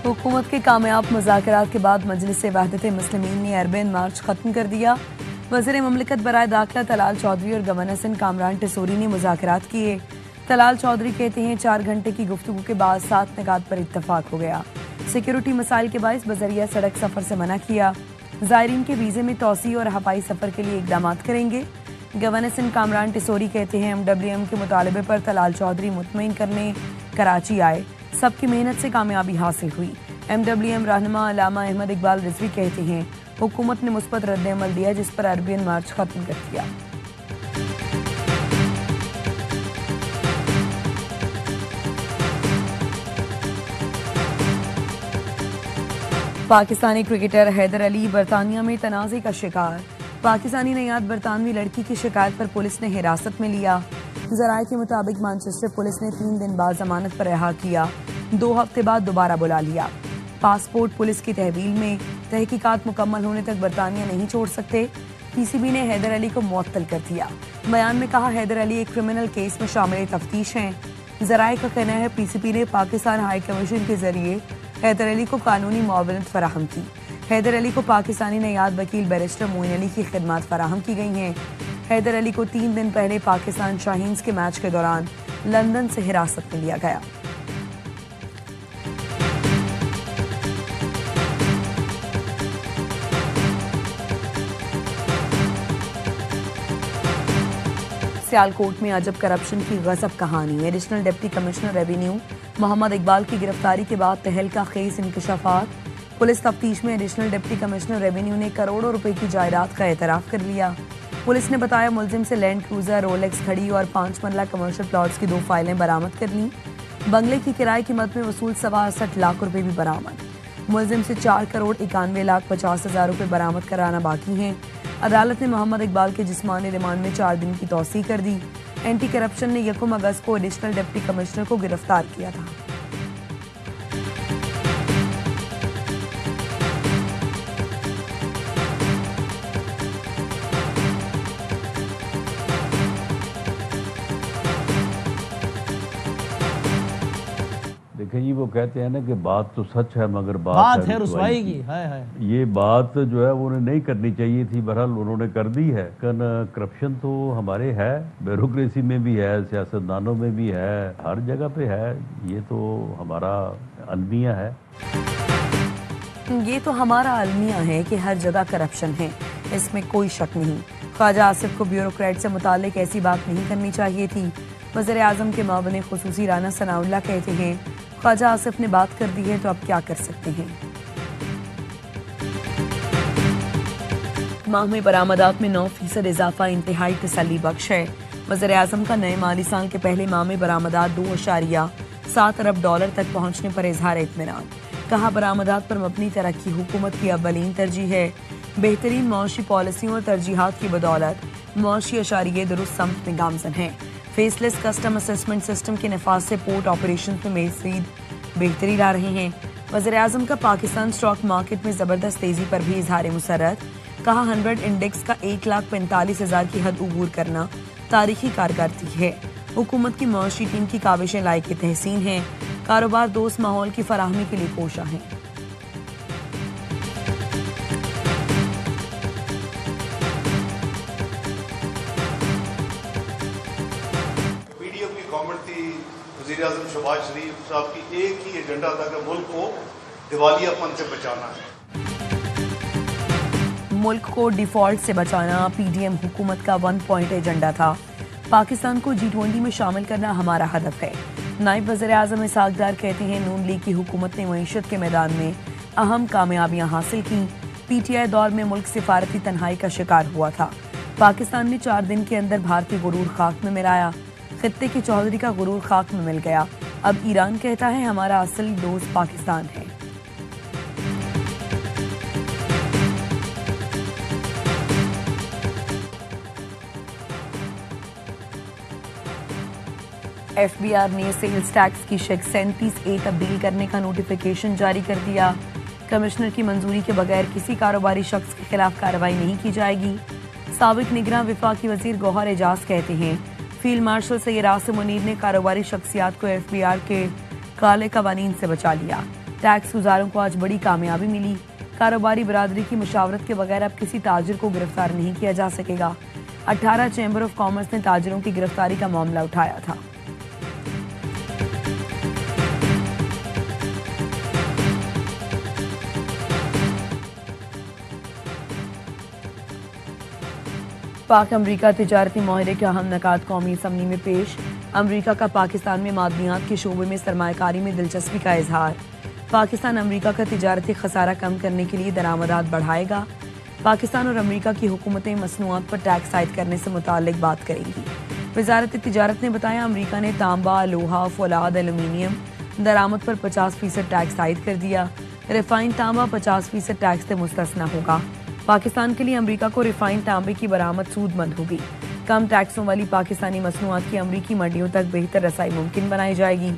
हुकूमत के कामयाब मुज़ाकरात के बाद मजलिस-ए-वहदत-ए-मुस्लिमीन ने अरबन मार्च खत्म कर दिया। वज़ीर ममलिकत बराए दाखिला तलाल चौधरी और गवर्नर सिंध कामरान टिसोरी ने मुज़ाकरात किए। तलाल चौधरी कहते हैं 4 घंटे की गुफ्तगू के बाद 7 निकात पर इत्तफाक हो गया। सिक्योरिटी मसाइल के बाइस बजरिया सड़क सफर से मना किया। ज़ायरीन के वीज़े में तोसी और हवाई सफर के लिए इकदाम करेंगे। गवर्नर सिंध कामरान टिसोरी कहते हैं MWM के मुतालबे पर तलाल चौधरी मुतमईन करने कराची आए, सबकी मेहनत से कामयाबी हासिल हुई। MWM रहनुमा अल्लामा अहमद इकबाल रिजवी कहते हैं हुकूमत ने मुस्बत रद्द-ए-अमल दिया, जिस पर अरबियन मार्च खत्म कर दिया। पाकिस्तानी क्रिकेटर हैदर अली बरतानिया में तनाज़े का शिकार। पाकिस्तानी नयाद बरतानवी लड़की की शिकायत पर पुलिस ने हिरासत में लिया। जराये के मुताबिक मैनचेस्टर पुलिस ने 3 दिन बाद जमानत पर रिहा किया, 2 हफ्ते बाद दोबारा बुला लिया। पासपोर्ट पुलिस की तहवील में तहकीकात मुकम्मल होने तक बरतानिया नहीं छोड़ सकते। PCB ने हैदर अली को मुअत्तल कर दिया। बयान में कहा हैदर अली एक क्रिमिनल केस में शामिल तफ्तीश हैं। जराये का कहना है PCB ने पाकिस्तान हाई कमीशन के जरिए हैदर अली को कानूनी मुआवनत फराहम की। हैदर अली को पाकिस्तानी नयाद वकील बैरिस्टर मोइन अली की खिदमत फराहम की गई हैं। हैदर अली को 3 दिन पहले पाकिस्तान शाहीन्स के मैच के दौरान लंदन से हिरासत में लिया गया। सियालकोट में अजब करप्शन की गजब कहानी। Additional deputy commissioner revenue Mohammad Iqbal की गिरफ्तारी के बाद तहलका खेज इंकशाफात। पुलिस तफ्तीश में एडिशनल डिप्टी कमिश्नर रेवेन्यू ने करोड़ों रुपए की जायदाद का एतराफ कर लिया। पुलिस ने बताया मुलजिम से लैंड क्रूजर, रोलेक्स घड़ी और 5 मरला कमर्शियल प्लॉट्स की 2 फाइलें बरामद कर लीं। बंगले की किराए की मद में वसूल 68 लाख रुपए भी बरामद। मुलजिम से 4,91,50,000 रुपए बरामद कराना बाकी हैं। अदालत ने मोहम्मद इकबाल के जिस्मानी रिमांड में 4 दिन की तौसीह कर दी। एंटी करप्शन ने 1 अगस्त को एडिशनल डिप्टी कमिश्नर को गिरफ्तार किया था। देखिए जी, वो कहते हैं ना कि बात तो सच है मगर बात है रुसवाई की। ये बात जो है वो उन्हें नहीं करनी चाहिए थी, बहरहाल उन्होंने कर दी है। करप्शन तो हमारे है, ब्यूरोक्रेसी में भी है, सियासतदानों में भी है, हर जगह पे है। ये तो हमारा अलमिया है। ये तो हमारा अलमिया है कि हर जगह करप्शन है, इसमें कोई शक नहीं। ख्वाजा आसिफ को ब्यूरोक्रेट से मुताल्लिक ऐसी बात नहीं करनी चाहिए थी। वज़ीर आज़म के मावने खुसूसी राना सनाउल्लाह कहते हैं ख्वाजा आसिफ ने बात कर दी है तो अब क्या कर सकते हैं। माह में बरामदात में 9% इजाफा इंतहाई तसल्ली बख्श है। वज़ीर आज़म का नए माली साल के पहले माह में बरामदात $2.7 अरब तक पहुंचने पर इजहार इत्मीनान। कहा बरामदात पर मबनी तरक्की हुकूमत की अव्वलीन तरजीह है। बेहतरीन मौशी पॉलिसियों और तरजीहात की बदौलत मौशी अशारिये दुरुस्त समत में गामजन हैं। फेसलेस कस्टम असेसमेंट सिस्टम के नफाज से पोर्ट ऑपरेशन में मज़ीद बेहतरी ला रहे हैं। वज़ीर आज़म का पाकिस्तान स्टॉक मार्केट में ज़बरदस्त तेज़ी पर भी इजहार मुसर्रत। कहा 100 इंडेक्स का 1,45,000 की हद उबूर करना तारीखी कारकर्दगी है। हुकूमत की मौशी टीम की काविशें लायक तहसीन हैं। कारोबार दोस्त माहौल की फराहमी के लिए कोशा हैं। वज़ीर आज़म शहबाज शरीफ साहब की एक ही एजेंडा था कि मुल्क को दिवालियापन से बचाना है। मुल्क को डिफॉल्ट से बचाना PDM हुकूमत का 1 पॉइंट एजेंडा था। पाकिस्तान को G20 में शामिल करना हमारा हदफ है। नायब वज़ीर आज़म इसहाक डार कहते हैं नून लीग की हुकूमत ने मईशत के मैदान में अहम कामयाबियां हासिल की। PTI दौर में मुल्क सिफारती तन्हाई का शिकार हुआ था। पाकिस्तान ने 4 दिन के अंदर भारतीय गुरूर खाक में मिलाया। खित्ते की चौधरी का गुरूर खाक में मिल गया। अब ईरान कहता है हमारा असली दोस्त पाकिस्तान है। FBR ने सेल्स टैक्स की शेक 37A तब्दील करने का नोटिफिकेशन जारी कर दिया। कमिश्नर की मंजूरी के बगैर किसी कारोबारी शख्स के खिलाफ कार्रवाई नहीं की जाएगी। साबिक निगरान वफाकी वजीर गौहर एजाज कहते हैं फील्ड मार्शल सैयद आसिम मुनीर ने कारोबारी शख्सियात को FBR के काले कवानीन से बचा लिया। टैक्स गुजारों को आज बड़ी कामयाबी मिली। कारोबारी बरादरी की मुशावरत के बगैर अब किसी ताजिर को गिरफ्तार नहीं किया जा सकेगा। 18 चैम्बर ऑफ कॉमर्स ने ताजिरों की गिरफ्तारी का मामला उठाया था। पाक अमरीका तिजारती माहिरे के अहम नकात कौमी असम्बली में पेश। अमरीका का पाकिस्तान में मादनियात के शोबे में सरमायाकारी में दिलचस्पी का इजहार। पाकिस्तान अमरीका का तिजारती खसारा कम करने के लिए दरामदात बढ़ाएगा। पाकिस्तान और अमरीका की हुकूमतें मसनूआत पर टैक्स आयद करने से मुताल्लिक बात करेंगी। वजारत तिजारत ने बताया, अमरीका ने तांबा, लोहा, फौलाद, एल्यूमीनियम दरामद पर 50% टैक्स आयद कर दिया। रिफाइंड तांबा 50% टैक्स से मुस्तस्ना होगा। पाकिस्तान के लिए अमरीका को रिफाइंड तांबे की बरामद सूदमंद होगी। कम टैक्सों वाली पाकिस्तानी मसनूआत की अमरीकी मंडियों तक बेहतर रसाई मुमकिन बनाई जाएगी।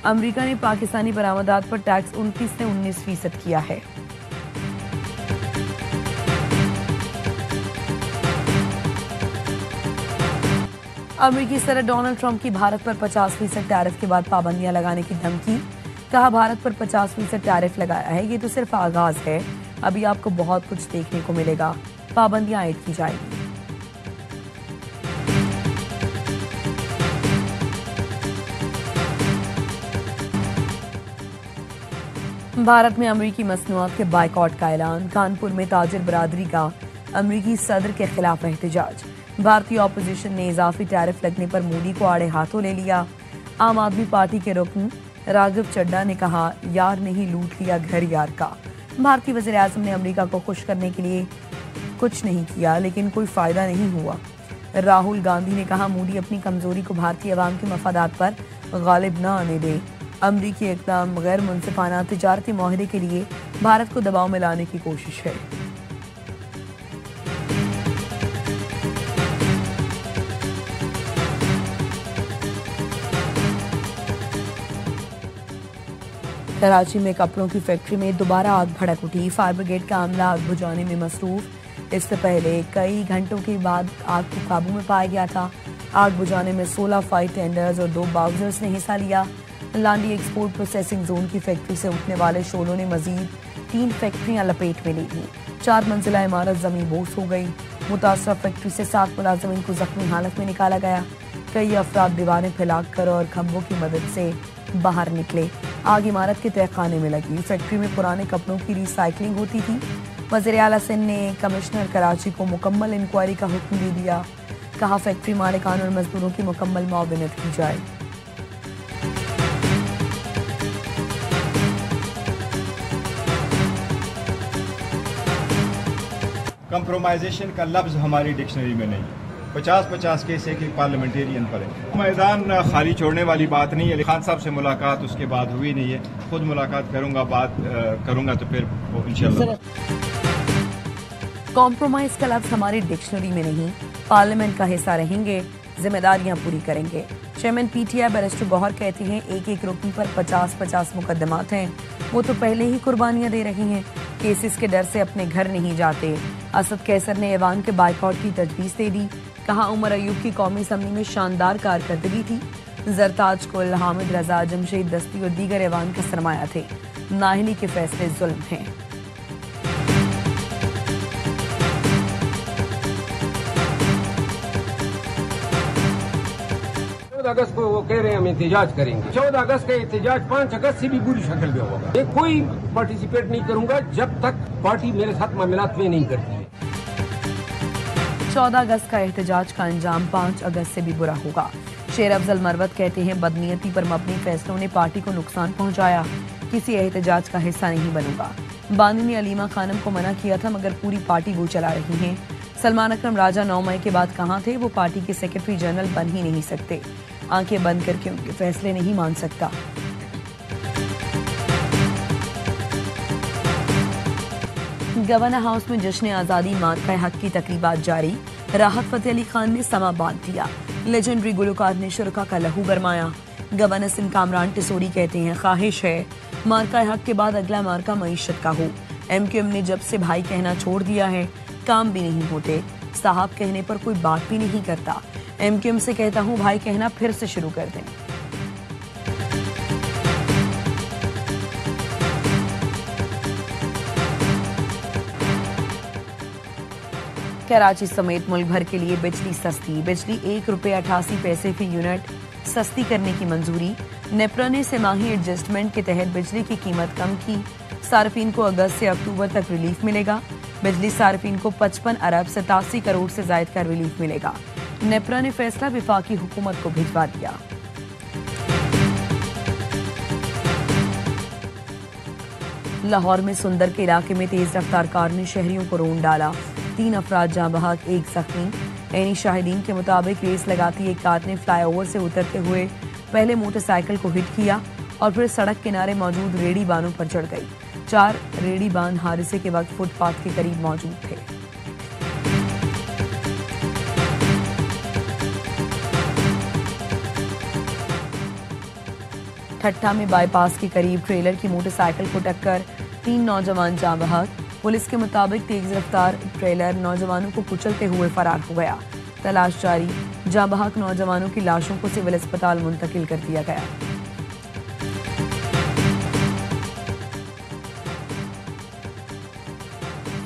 अमरीका ने पाकिस्तानी बरामदात पर टैक्स 29 से 19% किया है। अमरीकी सदर डोनाल्ड ट्रंप की भारत पर 50% टैरिफ के बाद पाबंदियां लगाने की धमकी। कहा, भारत पर 50% टैरिफ लगाया है, ये तो सिर्फ आगाज है, अभी आपको बहुत कुछ देखने को मिलेगा। पाबंदियां आयद की जाएगी। भारत में अमरीकी मसनूआत के बाइकॉट का ऐलान। कानपुर में ताजिर बरादरी का अमरीकी सदर के खिलाफ एहतजाज। भारतीय ऑपोजिशन ने इजाफी टैरिफ लगने पर मोदी को आड़े हाथों ले लिया। आम आदमी पार्टी के रुकन राघव चड्ढा ने कहा, यार नहीं लूट लिया घर यार का। भारतीय वज़ीर आज़म ने अमरीका को खुश करने के लिए कुछ नहीं किया, लेकिन कोई फायदा नहीं हुआ। राहुल गांधी ने कहा, मोदी अपनी कमजोरी को भारतीय अवाम के मफादात पर गालिब न आने दे। अमरीकी इक़दाम गैर मुनसिफाना तिजारती माहिरे के लिए भारत को दबाव में लाने की कोशिश है। कराची में कपड़ों की फैक्ट्री में दोबारा आग भड़क उठी। फायर ब्रिगेड का अमला आग बुझाने में मसरूफ। इससे पहले कई घंटों के बाद आग को काबू में पाया गया था। आग बुझाने में 16 फायर टेंडर्स और 2 बाउजर्स ने हिस्सा लिया। लांडी एक्सपोर्ट प्रोसेसिंग जोन की फैक्ट्री से उठने वाले शोलों ने मजीद 3 फैक्ट्रियां लपेट में ली थी। 4 मंजिला इमारत जमीन बोस हो गई। मुतासरा फैक्ट्री से 7 मुलाजमीन को जख्मी हालत में निकाला गया। कई अफराद दीवारें फैलाकर और खंभों की मदद से बाहर निकले। आग इमारत के तहखाने में लगी। फैक्ट्री में पुराने कपड़ों की रिसाइकलिंग होती थी। वज़ीर आला सिंध ने कमिश्नर कराची को मुकम्मल इंक्वायरी का हुक्म दे दिया। कहा, फैक्ट्री मालिकान और मजदूरों की मुकम्मल मुआवनत की जाए। कंप्रोमाइजेशन का लफ्ज़ हमारी डिक्शनरी में नहीं है। 50-50 केस एक पार्लियामेंटेरियन पर है। मैदान खाली छोड़ने वाली बात नहीं है। खान साहब से मुलाकात उसके बाद हुई नहीं है। खुद मुलाकात करूंगा, बात करूंगा तो फिर इंशाल्लाह। कॉम्प्रोमाइज का लफ्ज़ हमारी डिक्शनरी में नहीं, पार्लियामेंट का हिस्सा रहेंगे, जिम्मेदारियां पूरी करेंगे। चेयरमैन पीटीआई बैरिस्टर गौहर कहते हैं, एक रुकन पर 50-50 मुकदमात हैं, वो तो पहले ही कुर्बानियां दे रही हैं। केसेस के डर से अपने घर नहीं जाते। असद कैसर ने ऐवान के बाइकआउट की तजवीज़ दे दी। कहा, उमर अयूब की कौमी असम्बली में शानदार कारकर्दगी थी। जरताज कुल, हामिद रजा, जमशेद दस्ती और दीगर ऐवान का सरमाया थे। नाहली के फैसले जुल्म हैं। 14 अगस्त को वो कह रहे हैं हम एहतजाज करेंगे। 14 अगस्त का एहतजाज 5 अगस्त से भी बुरी शक्ल में होगा। मैं कोई पार्टिसिपेट नहीं करूंगा जब तक पार्टी मेरे साथ मामलात में नहीं करती है। 14 अगस्त का एहतजाज का अंजाम 5 अगस्त से भी बुरा होगा। शेर अफजल मरवत कहते हैं, बदनीयती पर मबनी फैसलों ने पार्टी को नुकसान पहुंचाया। किसी एहतजाज का हिस्सा नहीं बनूंगा। बानी ने अलीमा खानम को मना किया था, मगर पूरी पार्टी वो चला रही हैं। सलमान अकरम राजा 9 मई के बाद कहाँ थे? वो पार्टी के सेक्रेटरी जनरल बन ही नहीं सकते। आंखें बंद करके उनके फैसले नहीं मान सकता। गवर्नर हाउस में जश्न आज़ादी मार्का हक की तकरीबात जारी। राहत फतेह अली खान ने समा बांध दिया। लेजेंडरी गुलकार ने शुरका का लहू गरमाया। गवर्नर सिंध कामरान टिसोरी कहते हैं, ख्वाहिश है मार्का हक के बाद अगला मार्का मईशत का हो। एमक्यूएम ने जब से भाई कहना छोड़ दिया है, काम भी नहीं होते। साहब कहने पर कोई बात भी नहीं करता। एमक्यूएम से कहता हूँ भाई कहना फिर से शुरू कर दें। कराची समेत मुल्क भर के लिए बिजली सस्ती। बिजली ₹1.88 फी यूनिट सस्ती करने की मंजूरी। नेपरा ने सेमाही एडजस्टमेंट के तहत बिजली की कीमत कम की। सार्फिन को अगस्त से अक्टूबर तक रिलीफ मिलेगा। बिजली सार्फिन को 55 अरब 87 करोड़ से ज्यादा का रिलीफ मिलेगा। नेपरा ने फैसला विफाकी हुकूमत को भिजवा दिया। लाहौर में सुंदर के इलाके में तेज रफ्तार कार ने शहरियों को रोन डाला। 3 अफराद जाँ बहक, 1 जख्मी। ऐनी शाहिदीन के मुताबिक रेस लगाती एक कार ने फ्लाईओवर से उतरते हुए पहले मोटरसाइकिल को हिट किया और फिर सड़क किनारे मौजूद रेडी बानों पर चढ़ गई। 4 रेडी बान हादसे के वक्त फुटपाथ के करीब मौजूद थे। ठट्टा में बाईपास के करीब ट्रेलर की मोटरसाइकिल को टक्कर, 3 नौजवान जाँ बहक। पुलिस के मुताबिक तेज रफ्तार ट्रेलर नौजवानों को कुचलते हुए फरार हो गया। तलाश जारी। जाँ बहक नौजवानों की लाशों को सिविल अस्पताल मुंतकिल कर दिया गया।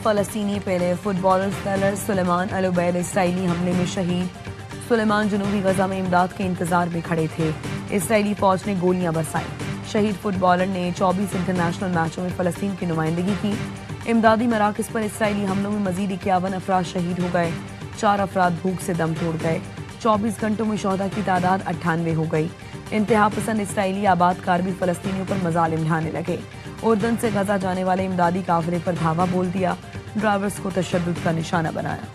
फलस्तीनी पहले फुटबॉलर स्पेलर सुलेमान अल उबैद इसराइली हमले में शहीद। सुलेमान जनूबी गजा में इमदाद के इंतजार में खड़े थे। इसराइली फौज ने गोलियां बरसाई। शहीद फुटबॉलर ने 24 इंटरनेशनल मैचों में फलस्तीन की नुमाइंदगी की। इमदादी मराकज पर इसराइली हमलों में मजीद 51 अफराद शहीद हो गए। 4 अफराद भूख से दम तोड़ गए। 24 घंटों में शोहदा की तादाद 98 हो गई। इंतहा पसंद इसराइली आबादकार भी फलस्तीनियों पर मजालिम ढाने लगे। उर्दन से गजा जाने वाले इमदादी काफिले पर धावा बोल दिया। ड्राइवर्स को तशद्दुद का निशाना बनाया।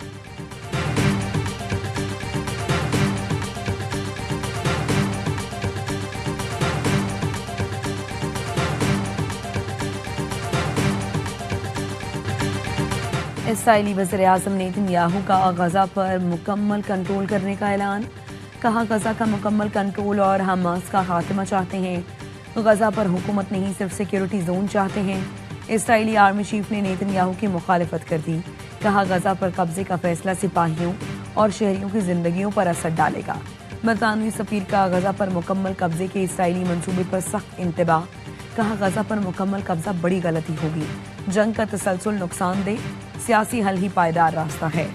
इसराइली वज़ीर-ए-आज़म नेतन्याहू का गजा पर मुकम्मल कंट्रोल करने का ऐलान। कहा, गजा का मुकम्मल कंट्रोल और हमास का खात्मा चाहते हैं। गजा पर हुकूमत नहीं, सिर्फ सिक्योरिटी जोन चाहते हैं। इसराइली आर्मी चीफ ने नेतन्याहू की मुखालिफत कर दी। कहा, गजा पर कब्जे का फैसला सिपाहियों और शहरियों की जिंदगियों पर असर डालेगा। बरतानवी सफीर का गजा पर मुकम्मल कब्जे के इसराइली मंसूबे पर सख्त इंतबाह। कहा, गजा पर मुकम्मल कब्जा बड़ी गलती होगी। जंग का तसलसल नुकसानदेह, सियासी हल ही पायदार रास्ता है।